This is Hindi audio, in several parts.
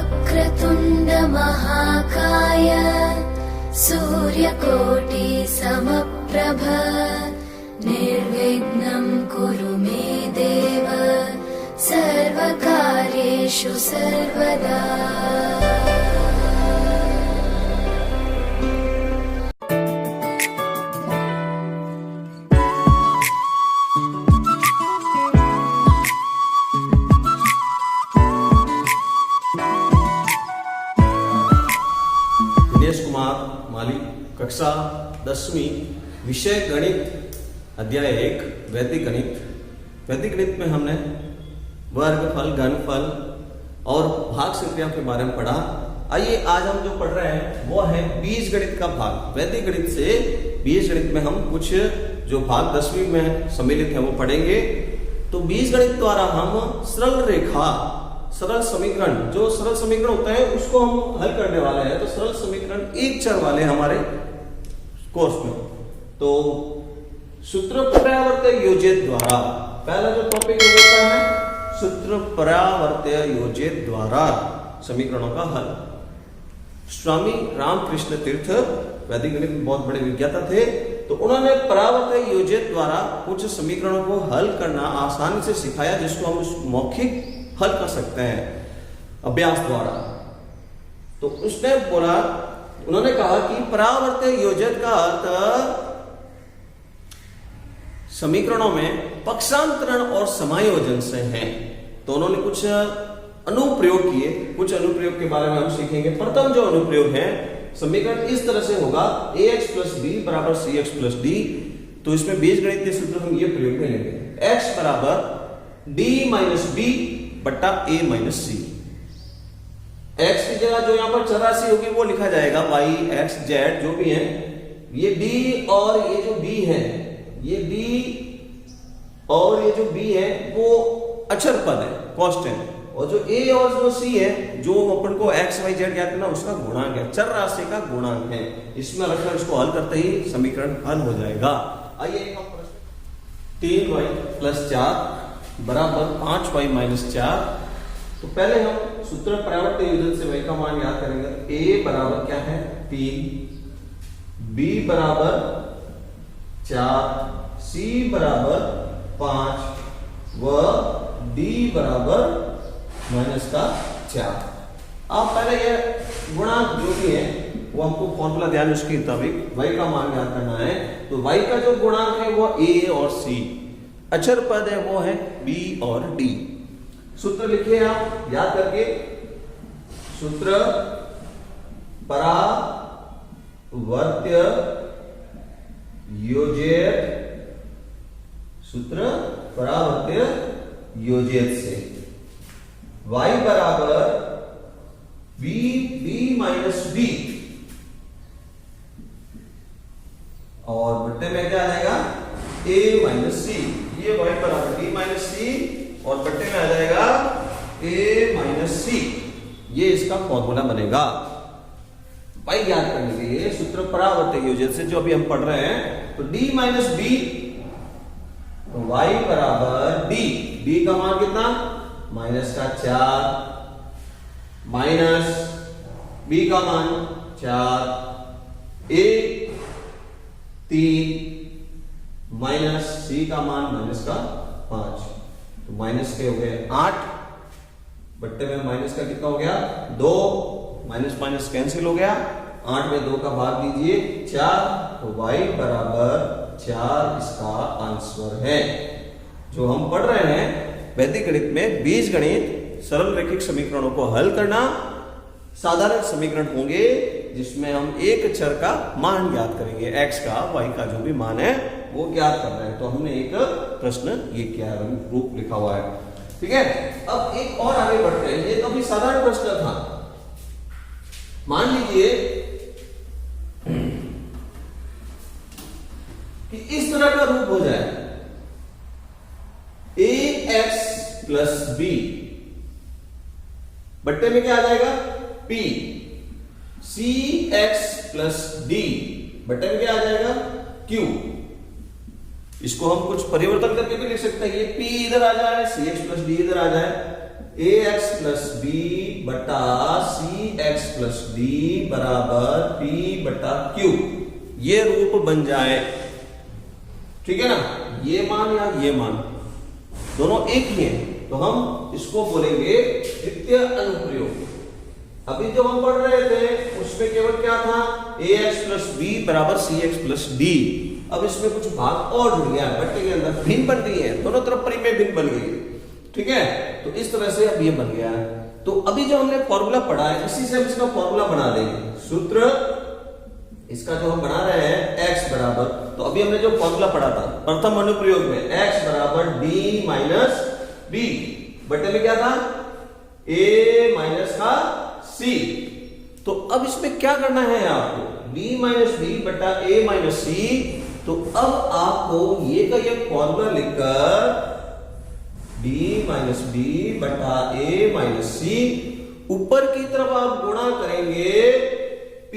वक्रतुण्ड महाकाय सूर्यकोटि समप्रभ निर्विघ्नं कुरु मे देव सर्वकार्येषु सर्वदा। दिनेश कुमार माली, कक्षा 10वीं, विषय गणित, अध्याय 1 वैदिक गणित। वैदिक गणित में हमने वर्गफल, घनफल और भाग संक्रिया के बारे में पढ़ा। आइए आज हम जो पढ़ रहे हैं वो है बीज गणित का भाग। वैदिक गणित से बीज गणित में हम कुछ जो भाग 10वीं में सम्मिलित है वो पढ़ेंगे। तो बीज गणित द्वारा हम सरल रेखा, सरल समीकरण, जो सरल समीकरण होता है उसको हम हल करने वाले हैं। तो सरल समीकरण एक चर वाले हमारे कोर्स में, तो सूत्र परावर्त्य योजित द्वारा, पहला जो टॉपिक होता है सूत्र परावर्त्य योजित द्वारा समीकरणों का हल। स्वामी रामकृष्ण तीर्थ वैदिक गणित में बहुत बड़े विज्ञाता थे, तो उन्होंने परावर्त्य योजित द्वारा कुछ समीकरणों को हल करना आसानी से सिखाया, जिसको हम मौखिक हल कर सकते हैं अभ्यास द्वारा। तो उसने बोला, उन्होंने कहा कि परावर्त्य योजित का अर्थ समीकरणों में पक्षांतरण और समायोजन से है। तो उन्होंने कुछ अनुप्रयोग किए, कुछ अनुप्रयोग के बारे में हम सीखेंगे। प्रथम जो अनुप्रयोग है, समीकरण इस तरह से होगा ax + b = cx + d। तो इसमें बीजगणितीय सूत्र हम ये प्रयोग में लेंगे, x = d - b बट्टा a - c। x की जगह जो यहां पर चर राशि होगी वो लिखा जाएगा y, x, z जो भी है। ये d और ये जो b है, ये d और ये जो b है वो अचर पद है, कांस्टेंट। और जो a और जो c है, जो अपन को x, y, z ज्ञात करना, उसका गुणांक है, चर राशि का गुणांक है। इसमें रखकर इसको हल करते ही समीकरण हल हो जाएगा। आइए हम प्रश्न 3y + 4 बराबर 5y - 4। तो पहले हम सूत्र परावर्त्य योजित से y का मान याद करेंगे। a बराबर क्या है 3, b बराबर 4, c बराबर 5 व d बराबर -4। आप पहले ये गुणांक जो भी है वो हमको फॉर्मूला ध्यान उसके मुताबिक y का मान याद करना है। तो y का जो गुणांक है वो a और c, अचर पद है वो है b और d। सूत्र लिखिए आप याद करके, सूत्र परावर्त्य योजित, सूत्र परावर्त्य योजित से y बराबर b - b और बट्टे में क्या आ जाएगा a - c। ये y बराबर b - c और बट्टे में आ जाएगा a - c। ये इसका फॉर्मूला बनेगा। y ज्ञात करने के लिए सूत्र परावर्त्य योजित से जो अभी हम पढ़ रहे हैं, तो d - b, तो y बराबर d, d का मान कितना -4 माइनस b का मान 4, a 3 माइनस c का मान -5। तो माइनस के हो गए 8, बट्टे में माइनस का कितना हो गया 2, माइनस माइनस कैंसिल हो गया, 8 में 2 का भाग दीजिए 4। तो y बराबर 4 इसका आंसर है। जो हम पढ़ रहे हैं वैदिक गणित में बीज गणित, सरल रैखिक समीकरणों को हल करना। साधारण समीकरण होंगे जिसमें हम एक चर का मान ज्ञात करेंगे, x का, y का जो भी मान है वो ज्ञात कर रहे हैं। तो हमने एक प्रश्न ये किया है, रूप लिखा हुआ है, ठीक है। अब एक और आगे बढ़ते हैं। ये तो भी साधारण प्रश्न था। मान लीजिए कि इस तरह का रूप हो जाए, ax + b बट्टे में क्या आ जाएगा p, cx + d बट्टे में क्या आ जाएगा q। इसको हम कुछ परिवर्तन करके भी लिख सकते हैं। ये p इधर आ जाए, cx प्लस d इधर आ जाए, ax प्लस b बटा cx प्लस d बराबर p बटा q, ये रूप बन जाए। ठीक है ना, ये मान या ये मान दोनों एक ही हैं, तो हम इसको बोलेंगे द्वितीय अनुप्रयोग। अभी जो हम पढ़ रहे थे उसमें केवल क्या था, ax प्लस b बराबर cx प्लस d। अब इसमें कुछ भाग और जुड़ गया, बट्टे के अंदर भिन्न बन गई है, दोनों तरफ परिमेय भिन्न बन गई है। ठीक है, तो इस तरह से अब ये बन गया है। तो अभी जो हमने फॉर्मूला पढ़ा है, इसी से हम इसका फॉर्मूला बना देंगे। सूत्र इसका जो हम बना रहे हैं x बराबर, तो अभी हमने जो फॉर्मूला पढ़ा था प्रथम अनुप्रयोग में, x बराबर d माइनस b, बट्टे में क्या था, a माइनस का c। तो अब इसमें क्या करना है आपको, b माइनस b बटा a माइनस c। तो अब आपको ये का ये फॉर्मूला लिखकर b माइनस b बटा a माइनस c, ऊपर की तरफ आप गुणा करेंगे p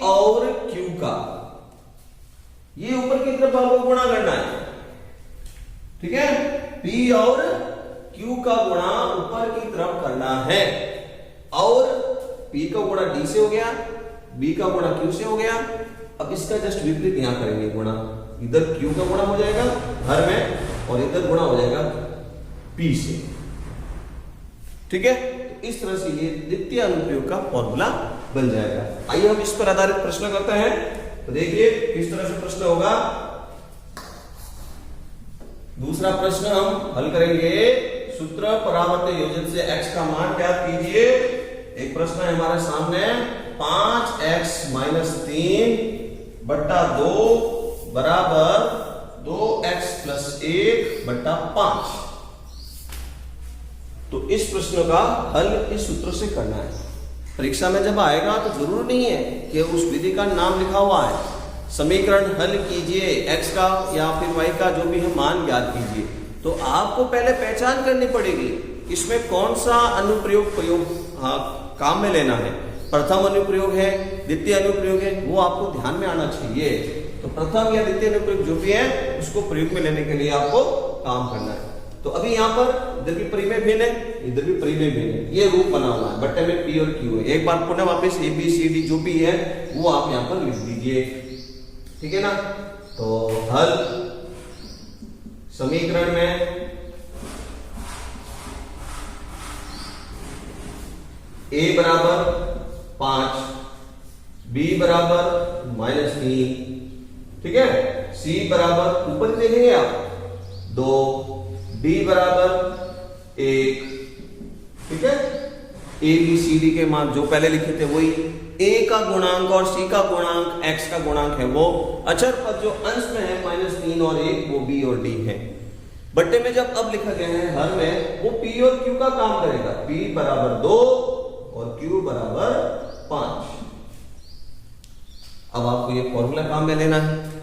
और q का, ये ऊपर की तरफ आपको गुणा करना है। ठीक है, p और q का गुणा ऊपर की तरफ करना है, और p का गुणा d से हो गया, b का गुणा q से हो गया। अब इसका जस्ट विपरीत यहां करेंगे गुणा, इधर q का गुणा हो जाएगा हर में, और इधर गुणा हो जाएगा p से। ठीक है, तो इस तरह से ये द्वितीय अनुप्रयोग का फॉर्मूला बन जाएगा। आइए हम इस पर आधारित प्रश्न करते हैं। तो देखिए किस तरह से प्रश्न होगा। दूसरा प्रश्न हम हल करेंगे, सूत्र परावर्त योजन से x का मान ज्ञात कीजिए। एक प्रश्न है हमारे सामने, 5x माइनस 3 बट्टा 2 बराबर 2x प्लस 1 बट्टा 5। तो इस प्रश्न का हल इस सूत्र से करना है। परीक्षा में जब आएगा तो जरूर नहीं है कि उस विधि का नाम लिखा हुआ है, समीकरण हल कीजिए x का या फिर y का जो भी है मान ज्ञात कीजिए। तो आपको पहले पहचान करनी पड़ेगी इसमें कौन सा अनुप्रयोग काम में लेना है। प्रथम अनुप्रयोग है, द्वितीय अनुप्रयोग है, वो आपको ध्यान में आना चाहिए। तो प्रथम या द्वितीय अनुप्रयोग जो भी है उसको प्रयोग में लेने के लिए आपको काम करना है। तो अभी यहाँ पर इधर भी परिमेय भिन्न है, इधर भी परिमेय भिन्न है, ये रूप बना हुआ है, बट्टे में p और q है। एक बार पुनः वापस a b c d जो भी है वो आप यहाँ पर लिख दीजिए। ठीक है ना, तो हल समीकरण में a बराबर 5, b बराबर माइनस 3, ठीक है, c बराबर ऊपर देखेंगे आप 2, d बराबर 1, ठीक है। a b c d के मान जो पहले लिखे थे वही, a का गुणांक और c का गुणांक x का गुणांक है वो, अचर पद जो अंश में है -3 और 1 वो b और d है। बट्टे में जब अब लिखा गया है हर में, वो p और q का काम करेगा, p बराबर 2 और q बराबर 5। अब आपको ये फॉर्मूला काम में लेना है।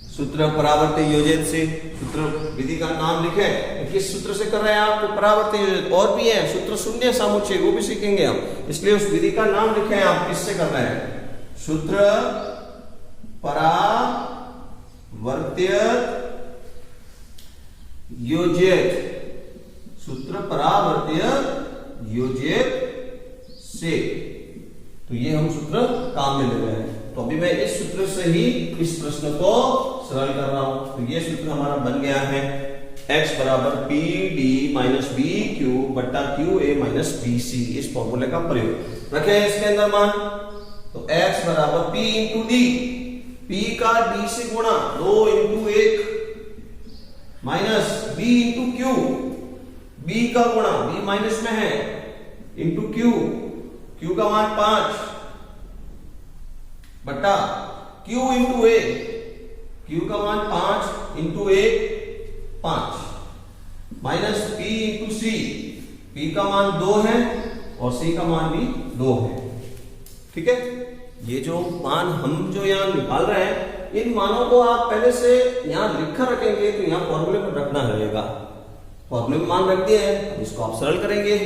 सूत्र परावर्त योजित से, सूत्र विधि का नाम लिखे, किस सूत्र से कर रहे हैं आप, परावर्त योजित। और भी है सूत्र शून्य सामुच्चय, वो भी सीखेंगे हम, इसलिए उस विधि का नाम लिखे हैं आप किससे कर रहे हैं। सूत्र परावर्त्य योजित, सूत्र परावर्त्य योजित से, तो ये हम सूत्र काम में ले रहे हैं। तो अभी मैं इस सूत्र से ही इस प्रश्न को सरल कर रहा हूं। तो ये सूत्र हमारा बन गया है, x बराबर P D minus B Q बट्टा Q A minus B C. इस फॉर्मूले का प्रयोग रखे इसके अंदर मान। तो x बराबर p इंटू डी, p का d से गुणा 2 into 1 minus b into Q, b का गुणा b माइनस में है इंटू क्यू, क्यू का मान 5 बट्टा q इंटू ए, q का मान 5 इंटू ए 5 माइनस p इंटू सी, p का मान 2 है और c का मान भी 2 है। ठीक है, ये जो मान हम जो यहाँ निकाल रहे हैं, इन मानों को आप पहले से यहाँ लिखकर रखेंगे तो यहाँ फॉर्मूले में रखना रहेगा। फॉर्मूले में मान रख दिए हैं, इसको आप सरल करेंगे।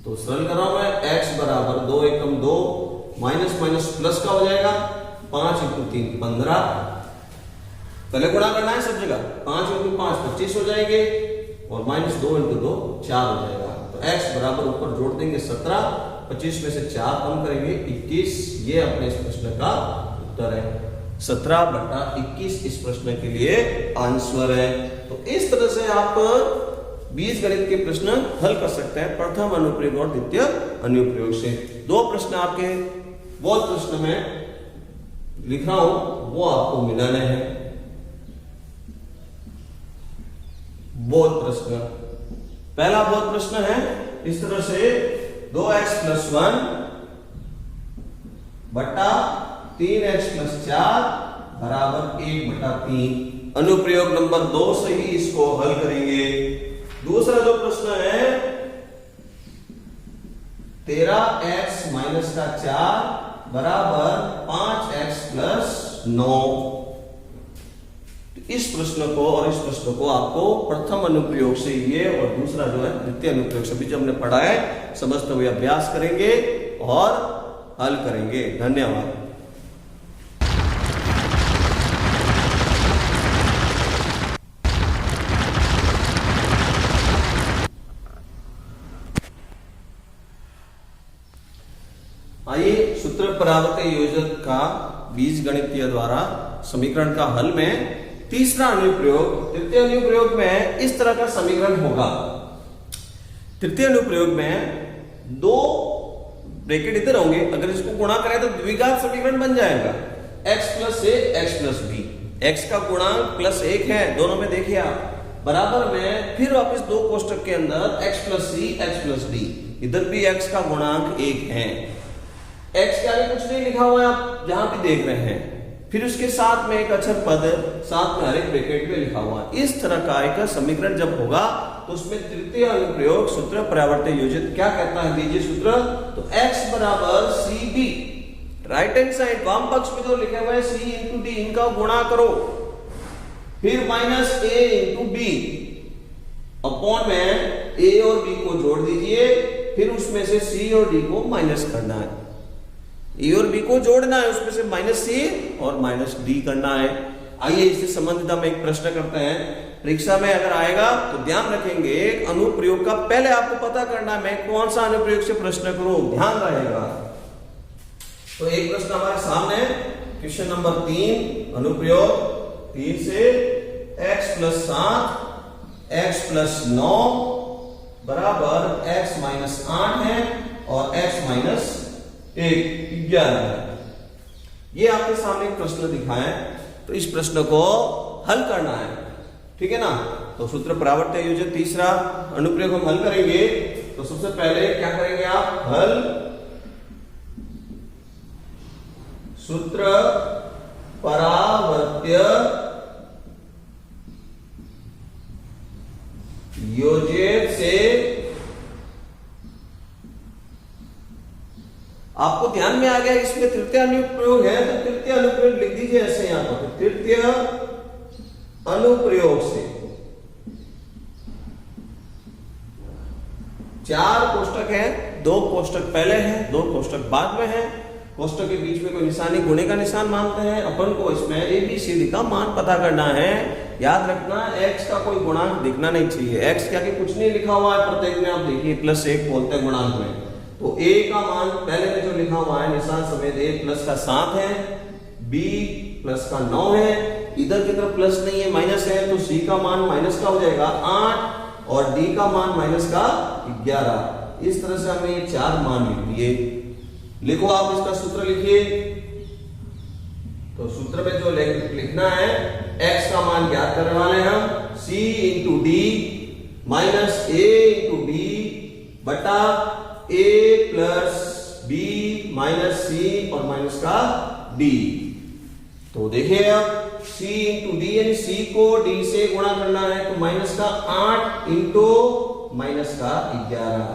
तो सरल कर रहा हूं मैं, x बराबर 2 एकम 2 माइनस माइनस प्लस का हो जाएगा 5 इंटू 3 15 पहले गुणा करना है सब जगह, 5 × 5 25 हो जाएंगे और -2 × 2 4 हो जाएगा। तो x बराबर ऊपर जोड़ देंगे 17, 25 में से 4 कम करेंगे 21। ये अपने इस प्रश्न का उत्तर है। 17/21 इस प्रश्न के लिए आंसर है। तो इस तरह से आप बीजगणित के प्रश्न हल कर सकते हैं प्रथम अनुप्रयोग और द्वितीय अनुप्रयोग से। 2 प्रश्न आपके बहुत प्रश्न में लिख रहा हूं, वो आपको मिलाने हैं। बहुत प्रश्न, पहला बहुत प्रश्न है इस तरह से 2x + 1 बटा 3x + 4 बराबर 1/3। अनुप्रयोग नंबर 2 से ही इसको हल करेंगे। दूसरा जो प्रश्न है 13x - 4 बराबर 5x + 9। इस प्रश्न को और इस प्रश्न को आपको प्रथम अनुप्रयोग से ये और दूसरा जो है द्वितीय अनुप्रयोग से भी जो हमने पढ़ा है समझते हुए अभ्यास करेंगे और हल करेंगे। धन्यवाद। आइए सूत्र परावर्त योजक का बीजगणितीय द्वारा समीकरण का हल में तीसरा अनुप्रयोग। तृतीय अनुप्रयोग में इस तरह का समीकरण होगा। तृतीय अनुप्रयोग में 2 ब्रैकेट इधर होंगे, अगर इसको गुणा करें तो द्विघात समीकरण बन जाएगा। x + a x + b, x का गुणांक +1 है, दोनों में देखिए आप, बराबर में फिर वापस 2 कोष्टक के अंदर x + c x + d, इधर भी x का गुणांक 1 है। x के आगे कुछ नहीं लिखा हुआ है, आप जहां भी देख रहे हैं। फिर उसके साथ में एक अक्षर पद, साथ में हर एक ब्रैकेट में लिखा हुआ है। इस तरह का एक समीकरण जब होगा तो उसमें तृतीय अनुप्रयोग सूत्र परावर्त योजित क्या कहता है, दीजिए सूत्र। तो x बराबर cb, राइट हैंड साइड वाम पक्ष में जो लिखे हुए c × d, इनका गुणा करो, फिर -a × b अपॉन में a और b को जोड़ दीजिए, फिर उसमें से c और d को माइनस करना है। ए और बी को जोड़ना है, उसमें से -c और -d करना है। आइए इससे संबंधित हम एक प्रश्न करते हैं। परीक्षा में अगर आएगा तो ध्यान रखेंगे, एक अनुप्रयोग का पहले आपको पता करना है मैं कौन सा अनुप्रयोग से प्रश्न करूं, ध्यान रहेगा। तो एक प्रश्न हमारे सामने है, क्वेश्चन नंबर 3, अनुप्रयोग 3 से x + 7 x + 9 बराबर x - 8 है और x - 11 है। ये आपके सामने एक प्रश्न दिखा है, तो इस प्रश्न को हल करना है, ठीक है ना। तो सूत्र परावर्त योजित तीसरा अनुप्रयोग हम हल करेंगे। तो सबसे पहले क्या करेंगे आप, हल सूत्र परावर्त्य योजित से आपको ध्यान में आ गया, इसमें तृतीय अनुप्रयोग है तो तृतीय अनुप्रयोग लिख दीजिए ऐसे यहां पर। तृतीय अनुप्रयोग से 4 कोष्टक है, 2 कोष्टक पहले हैं, 2 कोष्टक बाद में है। कोष्टक के बीच में कोई निशानी गुणे का निशान मानते हैं। अपन को इसमें ABCD का मान पता करना है। याद रखना x का कोई गुणांक दिखना नहीं चाहिए। x के आगे कुछ नहीं लिखा हुआ है, प्रत्येक में आप देखिए +1 बोलते हैं गुणांक में। तो a का मान पहले में जो लिखा हुआ है निशान समेत a + का 7 है, b + का 9 है, इधर की तरफ प्लस नहीं है माइनस है, तो c का मान माइनस का हो जाएगा 8 और d का मान माइनस का 11। इस तरह से हमने ये 4 मान लिख दिए। लिखो आप इसका सूत्र लिखिए। तो सूत्र में जो लिखना है, x का मान ज्ञात करने वाले हैं हम, c × d - a × b बटा a + b - c और माइनस का d। तो देखिए अब c × d यानी c को d से गुणा करना है, तो माइनस का 8 × माइनस का 11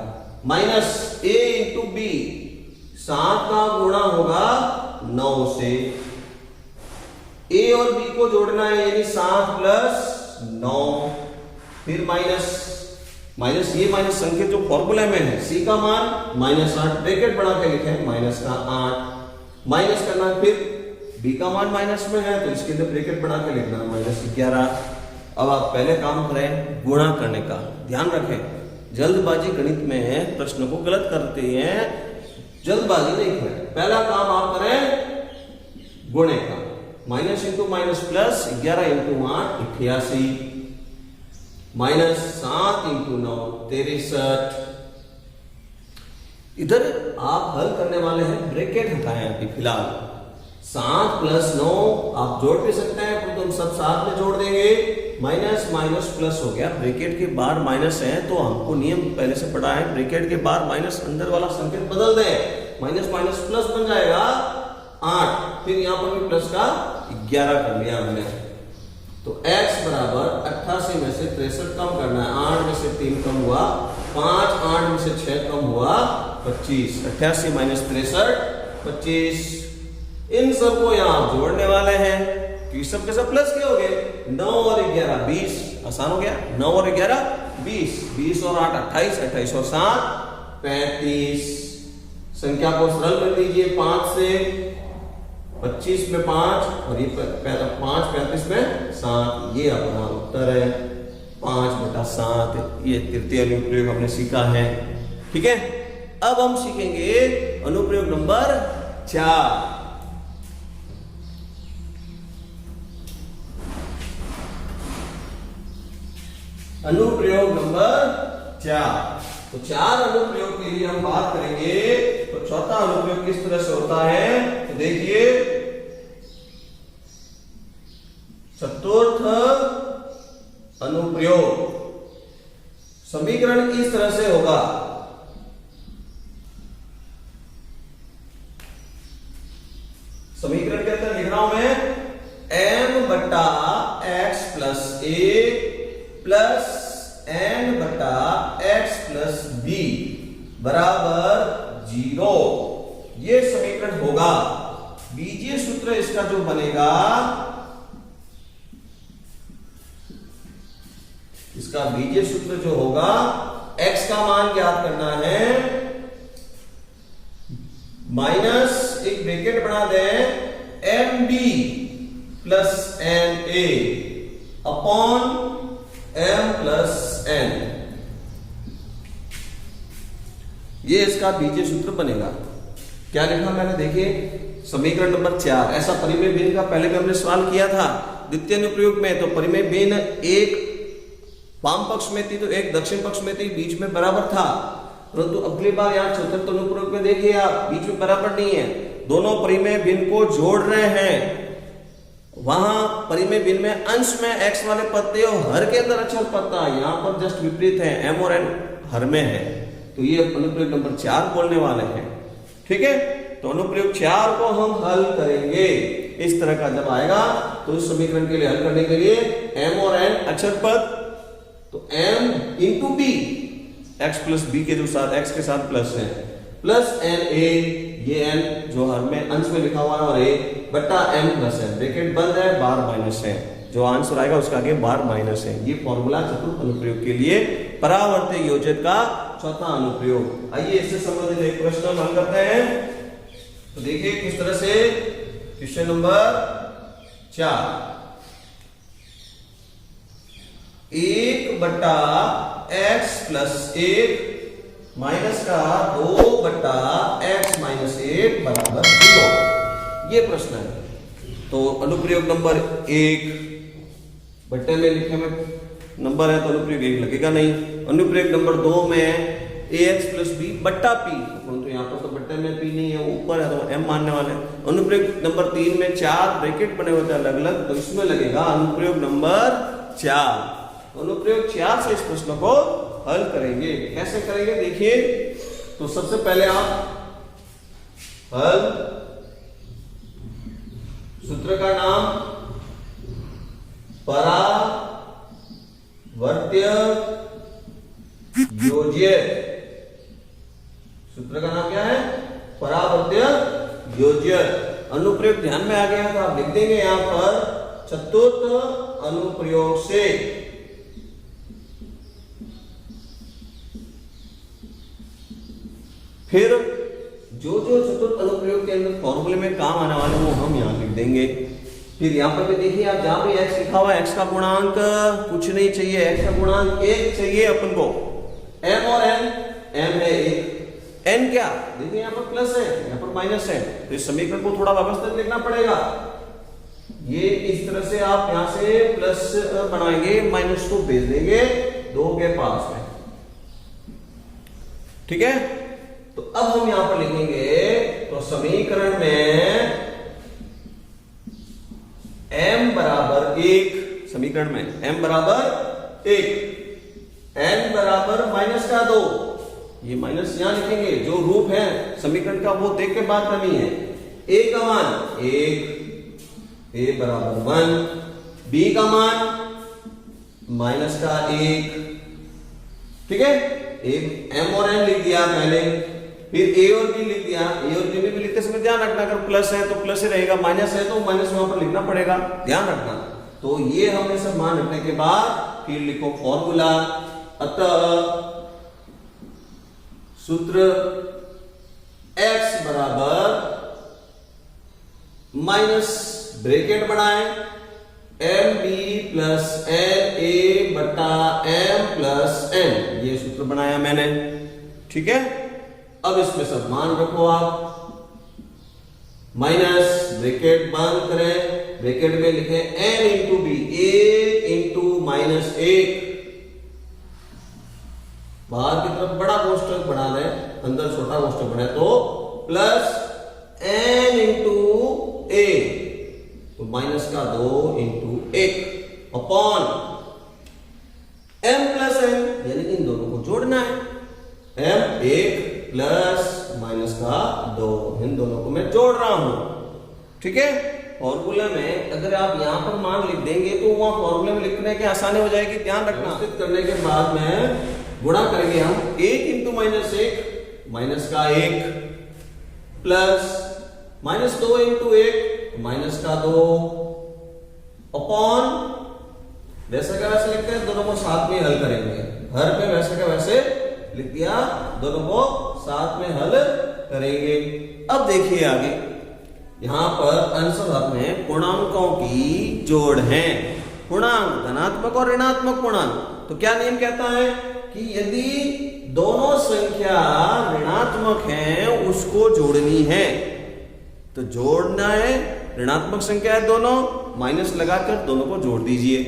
माइनस a × b, 7 का गुणा होगा 9 से। a और b को जोड़ना है यानी 7 + 9, फिर माइनस ये माइनस संख्या जो फॉर्मूले में है, c का मान -8 ब्रैकेट बना के लिखे माइनस का 8 माइनस करना, फिर b का मान माइनस में है तो इसके अंदर ब्रैकेट बना के लिखना -11। अब आप पहले काम करें गुणा करने का। ध्यान रखें जल्दबाजी गणित में प्रश्न को गलत करते हैं, जल्दबाजी नहीं करें। पहला काम आप करें गुणे का, minus into minus plus, 11 into 8 88, -7 into 9 63। इधर आप हल करने वाले हैं, ब्रैकेट हटाएं अभी फिलहाल। 7 + 9 आप जोड़ भी सकते हैं, पर तुम सब साथ में जोड़ देंगे, माइनस माइनस प्लस हो गया। ब्रैकेट के बाहर माइनस है तो हमको नियम पहले से पढ़ा है, ब्रैकेट के बाहर माइनस, अंदर वाला संकेत बदल दें, माइनस माइनस प्लस बन जाएगा 8, फिर यहां पर भी प्लस का 11 कर लिया हमने। तो x बराबर 88 में से 63 कम करना है, 8 में से 3 कम हुआ 5, 8 में से 6 कम हुआ 25, 88 - 63 25। इन सबको यहां जोड़ने वाले हैं कि सब के सब प्लस के हो गए, 9 और 11 20, आसान हो गया। 9 और 11 20, 20 और 8 28, 28 और 7 35। संख्या को सरल कर लीजिए, 5 से 25 में 5 और ये 5 35 में 7, ये अपना उत्तर है 5/7। ये तृतीय अनुप्रयोग हमने सीखा है। ठीक है, अब हम सीखेंगे अनुप्रयोग नंबर 4। अनुप्रयोग नंबर 4। तो 4 अनुप्रयोग के लिए हम बात करेंगे। तो चौथा अनुप्रयोग किस तरह से होता है, तो देखिए चतुर्थ अनुप्रयोग। समीकरण इस तरह से होगा, समीकरण के अंदर लिख रहा हूं मैं, m/x + a plus n/x + b बराबर 0। ये समीकरण होगा। बीजीय सूत्र इसका जो बनेगा, इसका बीजीय सूत्र जो होगा, x का मान ज्ञात करना है, माइनस एक ब्रैकेट बना दें, mb + na upon m + n। ये इसका बीजीय सूत्र बनेगा। क्या लिखा मैंने, देखिए समीकरण नंबर 4। ऐसा परिमेय भिन्न का पहले भी हमने सवाल किया था द्वितीय अनुप्रयोग में। तो परिमेय भिन्न एक वाम पक्ष में थी तो एक दक्षिण पक्ष में थी, बीच में बराबर था। परंतु अगली बार यहाँ चतुर्थ अनुप्रयोग में देखिए आप, बीच में बराबर नहीं है, दोनों परिमेय भिन्न को जोड़ रहे हैं। वहां परिमेय भिन्न में अंश में x वाले पद थे और हर के अंदर अचर पद था, यहां पर जस्ट विपरीत है, m और n हर में है। तो ये अनुप्रयोग नंबर 4 बोलने वाले हैं। ठीक है, तो अनुप्रयोग 4 को हम हल करेंगे। इस तरह का जब आएगा तो इस समीकरण के लिए हल करने के लिए m और n अचर पद, तो m × b, x + b के जो साथ x के साथ प्लस है, प्लस na, ये n जो हर में अंश में लिखा हुआ है, और a बटा m + n, ब्रैकेट बंद है, बार माइनस है, जो आंसर आएगा उसका आगे बार माइनस है। ये फॉर्मूला चतुर्थ अनुप्रयोग के लिए परावर्त योजक का चौथा अनुप्रयोग। आइए इससे संबंधित एक प्रश्न हम हल करते हैं। तो देखिए किस तरह से, क्वेश्चन नंबर 4, 1/x + 1 माइनस का 2/x - 1 बराबर 0। ये प्रश्न है। तो अनुप्रयोग नंबर 1, बट्टे में लिखे में नंबर है तो अनुप्रयोग 1 लगेगा नहीं। अनुप्रयोग नंबर 2 में ax + b बट्टा p, परंतु यहाँ पर तो बट्टे में p नहीं है, ऊपर है तो m मानने वाले हैं। अनुप्रयोग नंबर 3 में 4 ब्रैकेट बने होते हैं अलग अलग, तो इसमें लगेगा अनुप्रयोग नंबर 4। अनुप्रयोग 4 से इस प्रश्न को हल करेंगे। कैसे करेंगे देखिए, तो सबसे पहले आप हल, सूत्र का नाम परावर्त्य योज्य, सूत्र का नाम क्या है, परावर्त्य योज्य। अनुप्रयोग ध्यान में आ गया तो आप लिख देंगे यहां पर चतुर्थ अनुप्रयोग से। फिर जो जो चतुर्थ अनुप्रयोग के अंदर फॉर्मूले में काम आने वाले वो हम यहां लिख देंगे। फिर यहाँ पर भी देखिए आप, जहां भी x लिखा हुआ है, x का गुणांक कुछ नहीं चाहिए, x का गुणांक 1 चाहिए अपन को। m और n, m है 1, n क्या, देखिए यहाँ पर प्लस है, यहाँ पर माइनस है, तो इस समीकरण को थोड़ा व्यवस्थित लिखना पड़ेगा। ये इस तरह से आप यहां से प्लस बनाएंगे, माइनस को भेज देंगे 2 के पास में, ठीक है। तो अब हम यहां पर लिखेंगे, तो समीकरण में m बराबर 1, समीकरण में m बराबर 1, n बराबर माइनस का 2, ये माइनस यहां लिखेंगे, जो रूप है समीकरण का वो देख के बात करनी है। a का मान 1, a बराबर 1, b का मान माइनस का 1, ठीक है। एक m और n लिख दिया पहले, फिर a और b लिख दिया। a और b में भी लिखते समय ध्यान रखना, अगर प्लस है तो प्लस ही रहेगा, माइनस है तो माइनस वहां पर लिखना पड़ेगा, ध्यान रखना। तो ये हमने सब मान रखने के बाद फिर लिखो फॉर्मूला। अतः सूत्र x बराबर माइनस ब्रैकेट बनाए mb प्लस na बटा m प्लस n, ये सूत्र बनाया मैंने, ठीक है। अब इसमें सब मान रखो आप, माइनस ब्रैकेट बंद करें, ब्रैकेट में लिखे n into B, 1 into minus 1, बाहर की तरफ बड़ा कोष्टक बना दें, अंदर छोटा कोष्टक बनाए, तो प्लस n इंटू a, तो माइनस का 2 into 1 upon m plus n, यानी इन दोनों को जोड़ना है, m 1 प्लस माइनस का 2, इन दोनों को मैं जोड़ रहा हूं, ठीक है। फॉर्मूला में अगर आप यहां पर मान लिख देंगे तो वहां फॉर्मूले में लिखने की आसानी हो जाएगी, ध्यान रखना। करने के बाद में गुणा करेंगे हम 1 इंटू माइनस 1, माइनस का 1 प्लस माइनस 2 इंटू 1, माइनस का 2 अपॉन, वैसे का वैसे लिखते हैं, दोनों को साथ में हल करेंगे, हर पे वैसे का वैसे लिख दिया, दोनों को साथ में हल करेंगे। अब देखिए आगे, यहां पर आंसर में पूर्णांकों की जोड़ है, पूर्णांक धनात्मक और ऋणात्मक पूर्णांक। तो क्या नियम कहता है कि यदि दोनों संख्या ऋणात्मक हैं उसको जोड़नी है, तो जोड़ना है, ऋणात्मक संख्या है दोनों, माइनस लगाकर दोनों को जोड़ दीजिए।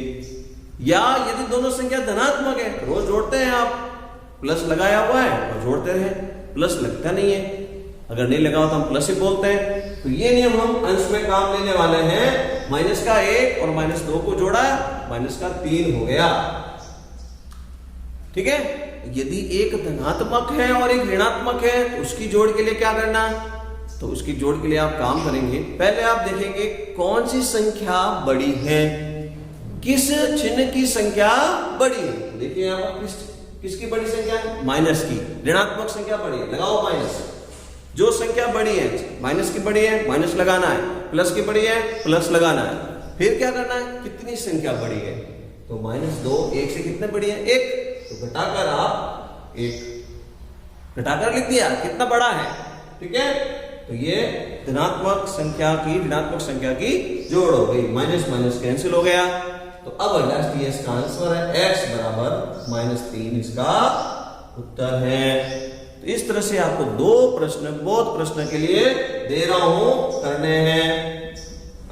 या यदि दोनों संख्या धनात्मक है, रोज जोड़ते हैं आप, प्लस लगाया हुआ है और जोड़ते हैं, प्लस लगता नहीं है, अगर नहीं लगा हो तो हम प्लस ही बोलते हैं। तो ये नियम हम अंश में काम लेने वाले हैं, माइनस का 1 और माइनस 2 को जोड़ा, माइनस का 3 हो गया, ठीक है। यदि एक धनात्मक है और एक ऋणात्मक है तो उसकी जोड़ के लिए क्या करना, तो उसकी जोड़ के लिए आप काम करेंगे, पहले आप देखेंगे कौन सी संख्या बड़ी है, किस चिन्ह की संख्या बड़ी है। देखिए यहां पर किसकी बड़ी संख्या है, माइनस की, ऋणात्मक संख्या बड़ी है, लगाओ माइनस। जो संख्या बड़ी है, माइनस की बड़ी है, माइनस लगाना है, प्लस की बड़ी है, प्लस लगाना है। फिर क्या करना है, कितनी संख्या बड़ी है, तो -2 1 से कितने बड़ी है, 1, तो घटाकर आप 1 घटाकर लिख दिया, कितना बड़ा है, ठीक है। तो ये धनात्मक संख्या की ऋणात्मक संख्या की जोड़ हो गई, माइनस माइनस कैंसिल हो गया। तो अब लास्ट ये इसका आंसर है, x बराबर -3 इसका उत्तर है। तो इस तरह से आपको 2 प्रश्न बहुत प्रश्न के लिए दे रहा हूं, करने हैं,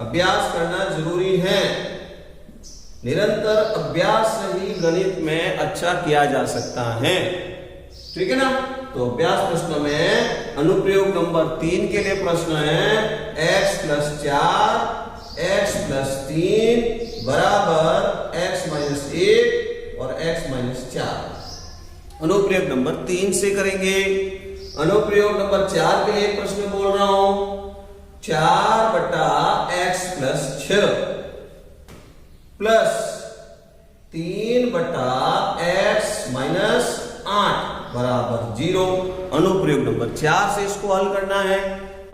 अभ्यास करना जरूरी है। निरंतर अभ्यास से ही गणित में अच्छा किया जा सकता है, ठीक है ना। तो अभ्यास प्रश्न में अनुप्रयोग नंबर 3 के लिए प्रश्न है, x + 4 x + 3 बराबर x - 1 और x - 4। अनुप्रयोग नंबर 3 से करेंगे। अनुप्रयोग नंबर 4 के लिए प्रश्न बोल रहा हूं, 4 बटा x + 6 प्लस 3 बटा x - 8 बराबर 0। अनुप्रयोग नंबर 4 से इसको हल करना है।